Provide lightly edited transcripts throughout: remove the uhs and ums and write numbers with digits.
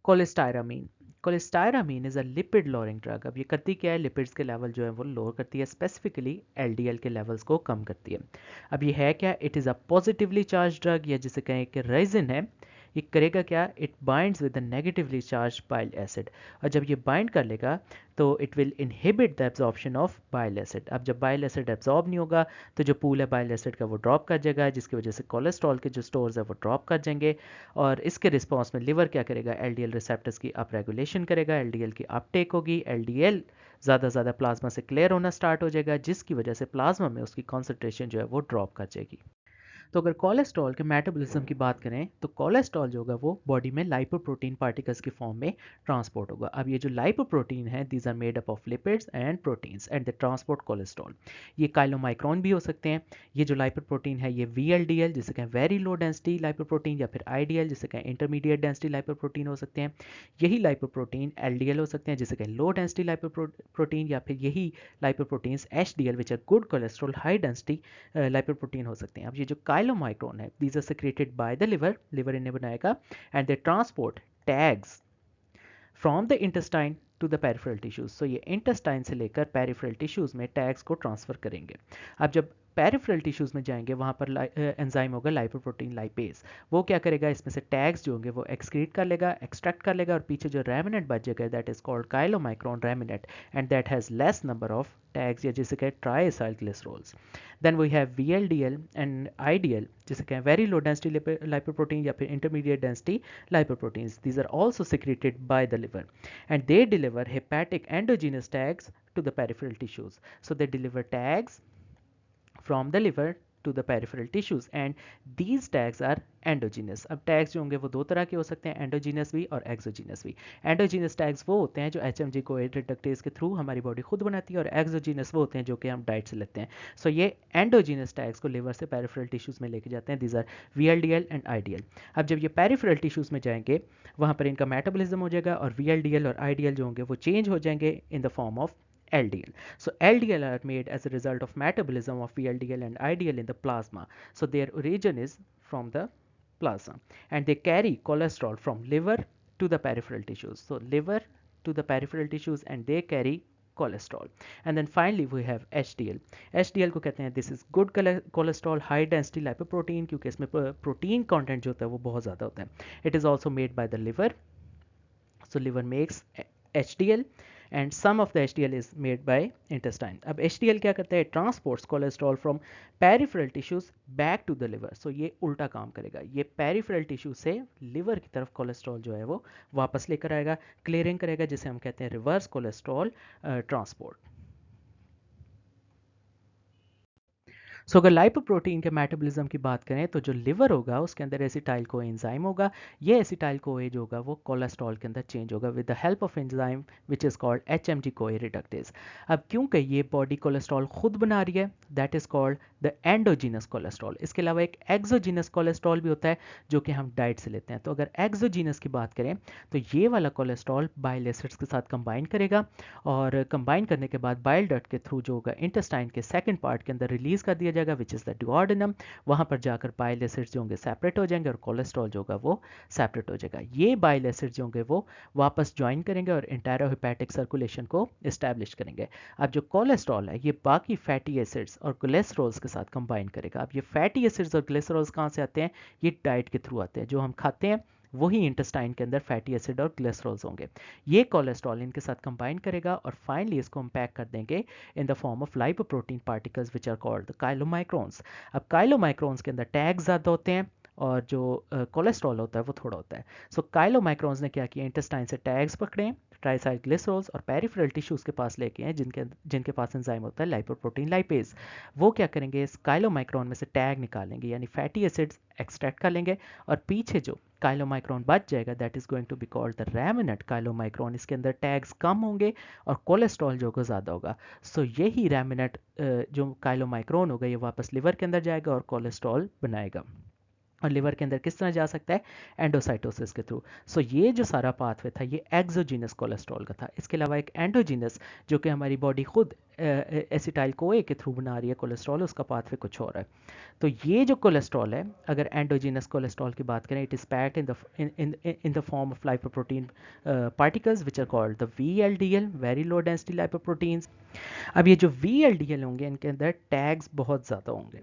कोलेस्टायरामीन। Cholestyramine is a lipid lowering drug. अब ये करती क्या है, लिपिड्स के लेवल जो है वो लोअर करती है, स्पेसिफिकली एलडीएल के लेवल्स को कम करती है। अब ये है क्या, it is a positively charge drug, या जिसे कहें कि रेजिन है। ये करेगा क्या, it binds with the negatively charge bile acid, और जब ये बाइंड कर लेगा तो it will inhibit the absorption of bile acid. अब जब बाइल एसिड एब्जॉर्ब नहीं होगा तो जो पूल है बाइल एसिड का वो ड्रॉप कर जाएगा, जिसकी वजह से कोलेस्ट्रॉल के जो स्टोर्स है वो ड्रॉप कर जाएंगे, और इसके रिस्पॉन्स में लिवर क्या करेगा, एलडीएल रिसेप्टर्स की अप रेगुलेशन करेगा, एलडीएल की अपटेक होगी, एलडीएल ज़्यादा ज़्यादा प्लाज्मा से क्लियर होना स्टार्ट हो जाएगा, जिसकी वजह से प्लाज्मा में उसकी कॉन्सेंट्रेशन जो है वो ड्रॉप कर जाएगी। तो अगर कोलेस्ट्रॉल के मेटाबॉलिज्म की बात करें तो कोलेस्ट्रॉल जो होगा वो बॉडी में लाइपोप्रोटीन पार्टिकल्स की फॉर्म में ट्रांसपोर्ट होगा। अब ये जो लाइपोप्रोटीन है, these are made up of lipids and proteins and they transport cholesterol. ये काइलोमाइक्रोन भी हो सकते हैं। ये जो लाइपोप्रोटीन है ये वीएलडीएल जिसे कहें वेरी लो डेंसिटी लाइपोप्रोटीन, या फिर आईडीएल जिसे कहें इंटरमीडिएट डेंसिटी लाइपोप्रोटीन हो सकते हैं। यही लाइपोप्रोटीन एलडीएल हो सकते हैं जिसे कहें लो डेंसिटी लाइपोप्रोटीन, या फिर यही lipoproteins HDL which are good cholesterol high density lipoprotein हो सकते हैं। अब ये जो काइलोमाइक्रोन है, these are secreted by the liver, liver इन्हें बनाएगा, and they transport TAGs from the intestine to the peripheral tissues. So ये इंटेस्टाइन से लेकर पेरिफेरल टिश्यूज में टैग्स को ट्रांसफर करेंगे। अब जब पेरिफेरल टिश्यूज में जाएंगे वहाँ पर एंजाइम होगा लाइपोप्रोटीन लाइपेज। वो क्या करेगा, इसमें से टैग्स जो होंगे वो एक्सक्रीट कर लेगा, एक्सट्रैक्ट कर लेगा, और पीछे जो रेमिनेंट बचेगा that is called chylomicron remnant, and that has less number of TAGs, या जिसे कहें triacylglycerols. Then we have VLDL and IDL जिसे कहें वेरी लो डेंसिटी lipoprotein या फिर intermediate density lipoproteins. These are also secreted by the liver, and they deliver hepatic endogenous tags to the peripheral tissues. So they deliver tags from the liver to the peripheral tissues, and these tags are endogenous. अब tags जो होंगे वो दो तरह के हो सकते हैं, एंडोजीनस भी और एक्सोजीनस भी। एंडोजीनस टैग्स वो होते हैं जो HMG को रिडक्टेज के थ्रू हमारी बॉडी खुद बनाती है, और एक्सोजीनस वो होते हैं जो कि हम डाइट से लेते हैं। सो ये एंडोजीनस टैग्स को लिवर से पेरिफेरल टिश्यूज में लेके जाते हैं, these are VLDL and IDL। अब जब ये पेरिफेरल टिश्यूज में जाएंगे वहाँ पर इनका मेटाबॉलिज्म हो जाएगा, और VLDL और IDL जो होंगे वो चेंज हो जाएंगे इन the form of LDL. So LDL are made as a result of metabolism of VLDL and IDL in the plasma. So their origin is from the plasma, and they carry cholesterol from liver to the peripheral tissues. So liver to the peripheral tissues, and they carry cholesterol. And then finally we have HDL. HDL को कहते हैं this is good cholesterol high density lipoprotein, क्योंकि इसमें protein content जो होता है वो बहुत ज़्यादा होता है. It is also made by the liver. So liver makes HDL, and some of the HDL is made by intestine. अब HDL क्या करता है, transports cholesterol from peripheral tissues back to the liver. So ये उल्टा काम करेगा, ये peripheral tissue से लिवर की तरफ कोलेस्ट्रॉल जो है वो वापस लेकर आएगा, क्लियरिंग करेगा, जिसे हम कहते हैं रिवर्स कोलेस्ट्रॉल ट्रांसपोर्ट। सो अगर लाइपोप्रोटीन के मेटाबॉलिज्म की बात करें तो जो लिवर होगा उसके अंदर एसिटाइल को एंजाइम होगा, ये एसिटाइल कोए जो होगा वो कोलेस्ट्रॉल के अंदर चेंज होगा with the help of enzyme which is called HMG कोए रिडक्टेज। अब क्योंकि ये बॉडी कोलेस्ट्रॉल खुद बना रही है, that is called the endogenous cholesterol. इसके अलावा एक एक्सोजीनस कोलेस्ट्रॉल भी होता है जो कि हम डाइट से लेते हैं। तो अगर एक्सोजीनस की बात करें तो ये वाला कोलेस्ट्रॉल बाइल एसिड्स के साथ कंबाइन करेगा, और कंबाइन करने के बाद बाइल डक्ट के थ्रू जो होगा इंटेस्टाइन के सेकंड पार्ट के अंदर रिलीज कर दिया जाएगा विच इज़ द डुओडेनम। वहाँ पर जाकर बाइल एसिड्स जो होंगे सेपरेट हो जाएंगे, और कोलेस्ट्रॉल जो होगा वो सेपरेट हो जाएगा। ये बाइल एसिड्स जो होंगे वो वापस ज्वाइन करेंगे और इंटेरोहिपैटिक सर्कुलेशन को इस्टेब्लिश करेंगे। अब जो कोलेस्ट्रॉल है ये बाकी फैटी एसिड्स और कोलेस्ट्रॉल्स के साथ कंबाइन करेगा। अब ये फैटी एसिड्स और कोलेस्ट्रॉल्स कहाँ से आते हैं, ये डाइट के थ्रू आते हैं, जो हम खाते हैं वही इंटेस्टाइन के अंदर फैटी एसिड और कोलेस्ट्रॉल्स होंगे। ये कोलेस्ट्रॉल इनके साथ कंबाइन करेगा, और फाइनली इसको हम पैक कर देंगे in the form of lipoprotein particles which are called the chylomicrons. अब काइलोमाइक्रोन्स के अंदर टैग्स ज़्यादा होते हैं, और जो कोलेस्ट्रॉल होता है वो थोड़ा होता है। सो काइलोमाइक्रोन्स ने क्या किया, इंटेस्टाइन से टैग्स पकड़े, ट्राइसाइल ग्लिसरोल्स, और पेरिफेरल टिश्यूज के पास लेके हैं जिनके पास एंजाइम होता है लाइपोप्रोटीन लाइपेज। वो क्या करेंगे, इस काइलोमाइक्रोन में से टैग निकालेंगे, यानी फैटी एसिड्स एक्सट्रैक्ट कर लेंगे, और पीछे जो काइलोमाइक्रोन बच जाएगा that is going to be called the remnant chylomicron. इसके अंदर टैग्स कम होंगे और कोलेस्ट्रॉल जो होगा ज़्यादा होगा। सो यही रेमिनेंट जो काइलोमाइक्रोन होगा ये वापस लिवर के अंदर जाएगा और कोलेस्ट्रॉल बनाएगा। और लिवर के अंदर किस तरह जा सकता है, एंडोसाइटोसिस के थ्रू। सो ये जो सारा पाथवे था ये एक्सोजीनस कोलेस्ट्रॉल का था। इसके अलावा एक एंडोजीनस जो कि हमारी बॉडी खुद एसिटाइल कोए के थ्रू बना रही है कोलेस्ट्रॉल, उसका पाथवे कुछ और है। तो ये जो कोलेस्ट्रॉल है, अगर एंडोजीनस कोलेस्ट्रॉल की बात करें, it is packed in the form of lipoprotein particles which are called the VLDL, very low density lipoproteins. अब ये जो VLDL होंगे इनके अंदर टैग्स बहुत ज़्यादा होंगे।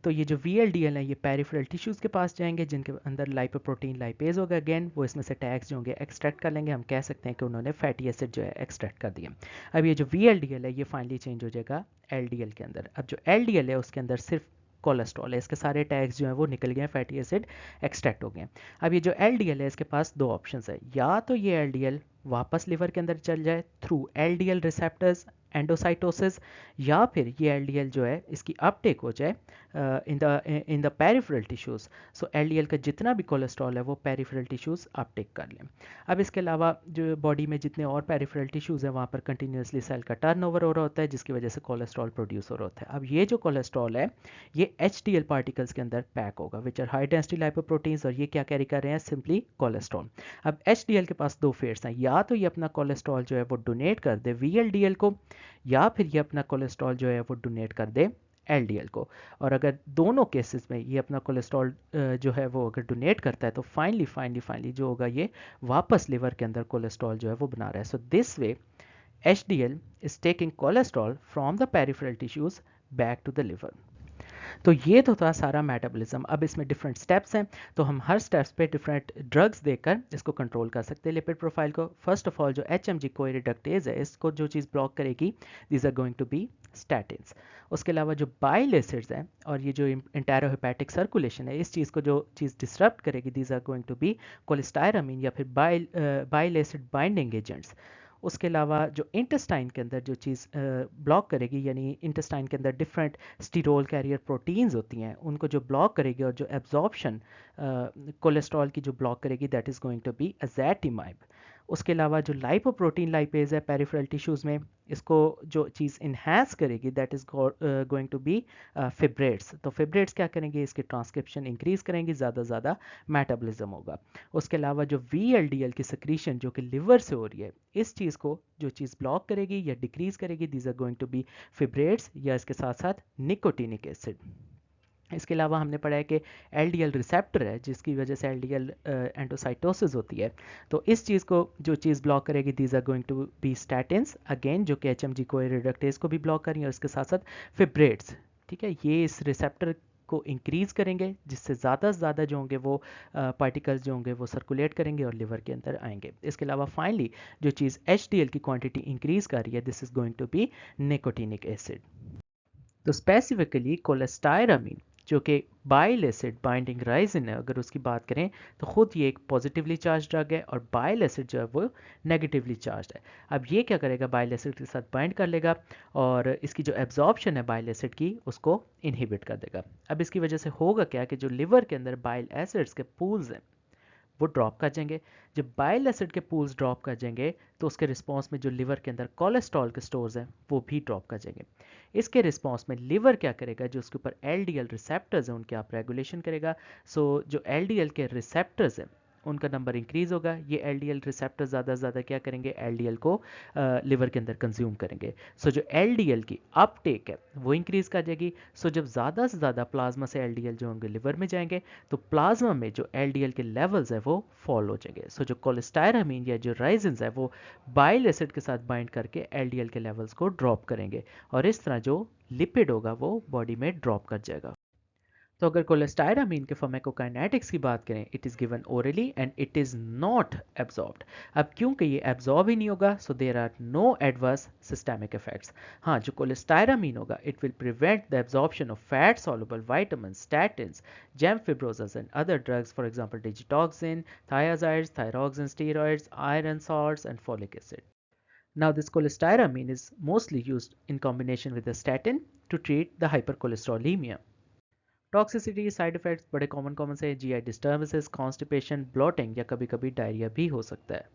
तो ये जो VLDL है ये पेरिफेरल टिश्यूज़ के पास जाएंगे जिनके अंदर लाइपोप्रोटीन लाइपेज होगा। अगेन वो इसमें से टैग्स जो होंगे एक्सट्रैक्ट कर लेंगे। हम कह सकते हैं कि उन्होंने फैटी एसिड जो है एक्सट्रैक्ट कर दिए। अब ये जो VLDL है ये फाइनली चेंज हो जाएगा LDL के अंदर। अब जो LDL है उसके अंदर सिर्फ कोलेस्ट्रॉल है, इसके सारे टैग्स जो हैं वो निकल गए, फैटी एसिड एक्सट्रैक्ट हो गए। अब ये जो LDL है इसके पास दो ऑप्शंस है, या तो ये LDL वापस लिवर के अंदर चल जाए थ्रू LDL रिसेप्टर्स एंडोसाइटोसिस, या फिर ये LDL जो है इसकी अपटेक हो जाए in the peripheral tissues. So LDL का जितना भी कोलेस्ट्रॉल है वो पेरिफेरल टिश्यूज़ अपटेक कर लें। अब इसके अलावा जो बॉडी में जितने और पेरिफेरल टिश्यूज़ हैं वहाँ पर कंटिन्यूसली सेल का टर्नओवर हो रहा होता है जिसकी वजह से कोलेस्ट्रॉल प्रोड्यूस हो रहा होता है। अब ये जो कोलेस्ट्रॉल है ये HDL पार्टिकल्स के अंदर पैक होगा which are high density lipoproteins, और ये क्या कैरी कर रहे हैं, सिंपली कोलेस्ट्रॉल। अब HDL के पास दो फेट्स हैं, या तो ये अपना कोलेस्ट्रॉल जो है वो डोनेट कर दे VLDL को, या फिर ये अपना कोलेस्ट्रॉल जो है वो डोनेट कर दे LDL को। और अगर दोनों केसेस में ये अपना कोलेस्ट्रॉल जो है वो अगर डोनेट करता है तो फाइनली जो होगा ये वापस लिवर के अंदर कोलेस्ट्रॉल जो है वो बना रहा है। So this way HDL is taking cholesterol from the peripheral tissues back to the liver। तो ये तो था सारा मेटाबॉलिज्म। अब इसमें डिफरेंट स्टेप्स हैं, तो हम हर स्टेप्स पे डिफरेंट ड्रग्स देकर इसको कंट्रोल कर सकते हैं लिपिड प्रोफाइल को। फर्स्ट ऑफ ऑल जो HMG कोई रिडक्टेज है इसको जो चीज़ ब्लॉक करेगी, these are going to be statins. उसके अलावा जो बाइल एसिड्स हैं और ये जो इंटेरोहेपेटिक सर्कुलेशन है, इस चीज़ को जो चीज़ डिसरप्ट करेगी, these are going to be cholestyramine या फिर बाइल एसिड बाइंडिंग एजेंट्स। उसके अलावा जो इंटेस्टाइन के अंदर जो चीज़ ब्लॉक करेगी, यानी इंटेस्टाइन के अंदर डिफरेंट स्टीरोल कैरियर प्रोटीन्स होती हैं, उनको जो ब्लॉक करेगी और जो एब्जॉर्प्शन कोलेस्ट्रॉल की जो ब्लॉक करेगी, that is going to be ezetimibe. उसके अलावा जो लाइपोप्रोटीन लाइपेज है पेरिफेरल टिश्यूज़ में, इसको जो चीज़ इन्हांस करेगी that is going to be fibrates. तो फिब्रेट्स क्या करेंगे, इसकी ट्रांसक्रिप्शन इंक्रीज़ करेंगी, ज़्यादा ज़्यादा मेटाबॉलिज्म होगा। उसके अलावा जो VLDL की सिक्रीशन जो कि लिवर से हो रही है, इस चीज़ को जो चीज़ ब्लॉक करेगी या डिक्रीज़ करेगी, these are going to be fibrates या इसके साथ साथ निकोटिनिक एसिड। इसके अलावा हमने पढ़ा है कि LDL रिसेप्टर है जिसकी वजह से LDL एंडोसाइटोसिस होती है। तो इस चीज़ को जो चीज़ ब्लॉक करेगी, these are going to be statins, again जो कि HMG कोई रिडक्टेज को भी ब्लॉक करेंगे, और इसके साथ साथ फिब्रेट्स। ठीक है, ये इस रिसेप्टर को इंक्रीज़ करेंगे जिससे ज़्यादा से ज़्यादा जो होंगे वो पार्टिकल्स जो होंगे वो सर्कुलेट करेंगे और लिवर के अंदर आएंगे। इसके अलावा फाइनली जो चीज़ HDL की क्वांटिटी इंक्रीज़ कर रही है, this is going to be nicotinic acid. तो स्पेसिफिकली कोलेस्टायरामीन जो कि बाइल एसिड बाइंडिंग राइजिन है, अगर उसकी बात करें तो ख़ुद ये एक पॉजिटिवली चार्ज ड्रग है और बाइल एसिड जो है वो नेगेटिवली चार्ज है। अब ये क्या करेगा, बाइल एसिड के साथ बाइंड कर लेगा और इसकी जो एब्जॉर्प्शन है बाइल एसिड की उसको इनहिबिट कर देगा। अब इसकी वजह से होगा क्या कि जो लिवर के अंदर बाइल एसिड्स के पूल्स हैं वो ड्रॉप कर जाएंगे। जब बाइल एसिड के पूल्स ड्रॉप कर जाएंगे तो उसके रिस्पॉन्स में जो लिवर के अंदर कोलेस्ट्रॉल के स्टोर्स हैं वो भी ड्रॉप कर जाएंगे। इसके रिस्पॉन्स में लिवर क्या करेगा, जो उसके ऊपर LDL रिसेप्टर्स हैं उनके आप रेगुलेशन करेगा। सो जो LDL के रिसेप्टर्स हैं उनका नंबर इंक्रीज होगा। ये LDL रिसेप्टर ज़्यादा से ज़्यादा क्या करेंगे, LDL को लिवर के अंदर कंज्यूम करेंगे। सो जो LDL की अपटेक है वो इंक्रीज कर जाएगी। सो जब ज़्यादा से ज़्यादा प्लाज्मा से LDL जो होंगे लिवर में जाएंगे तो प्लाज्मा में जो LDL के लेवल्स है वो फॉल हो जाएंगे। सो जो कोलेस्टायरामीन या जो राइजिन्स है वो बाइल एसिड के साथ बाइंड करके LDL के लेवल्स को ड्रॉप करेंगे और इस तरह जो लिपिड होगा वो बॉडी में ड्रॉप कर जाएगा। तो अगर कोलेस्टायरामीन के फार्माकोकाइनेटिक्स की बात करें, it is given orally and it is not absorbed. अब क्योंकि ये एब्जॉर्ब ही नहीं होगा so there are no adverse systemic effects. हाँ, जो कोलेस्टायरामीन होगा it will prevent the absorption of fat soluble vitamins, statins, gem fibrosas and other drugs, for example digitoxin, thiazides, thyroxine steroids, iron salts and folic acid. Now this cholestyramine is mostly used in combination with a statin to treat the hypercholesterolemia. Toxicity side effects बड़े common से GI disturbances, constipation, bloating या कभी कभी diarrhoea भी हो सकता है।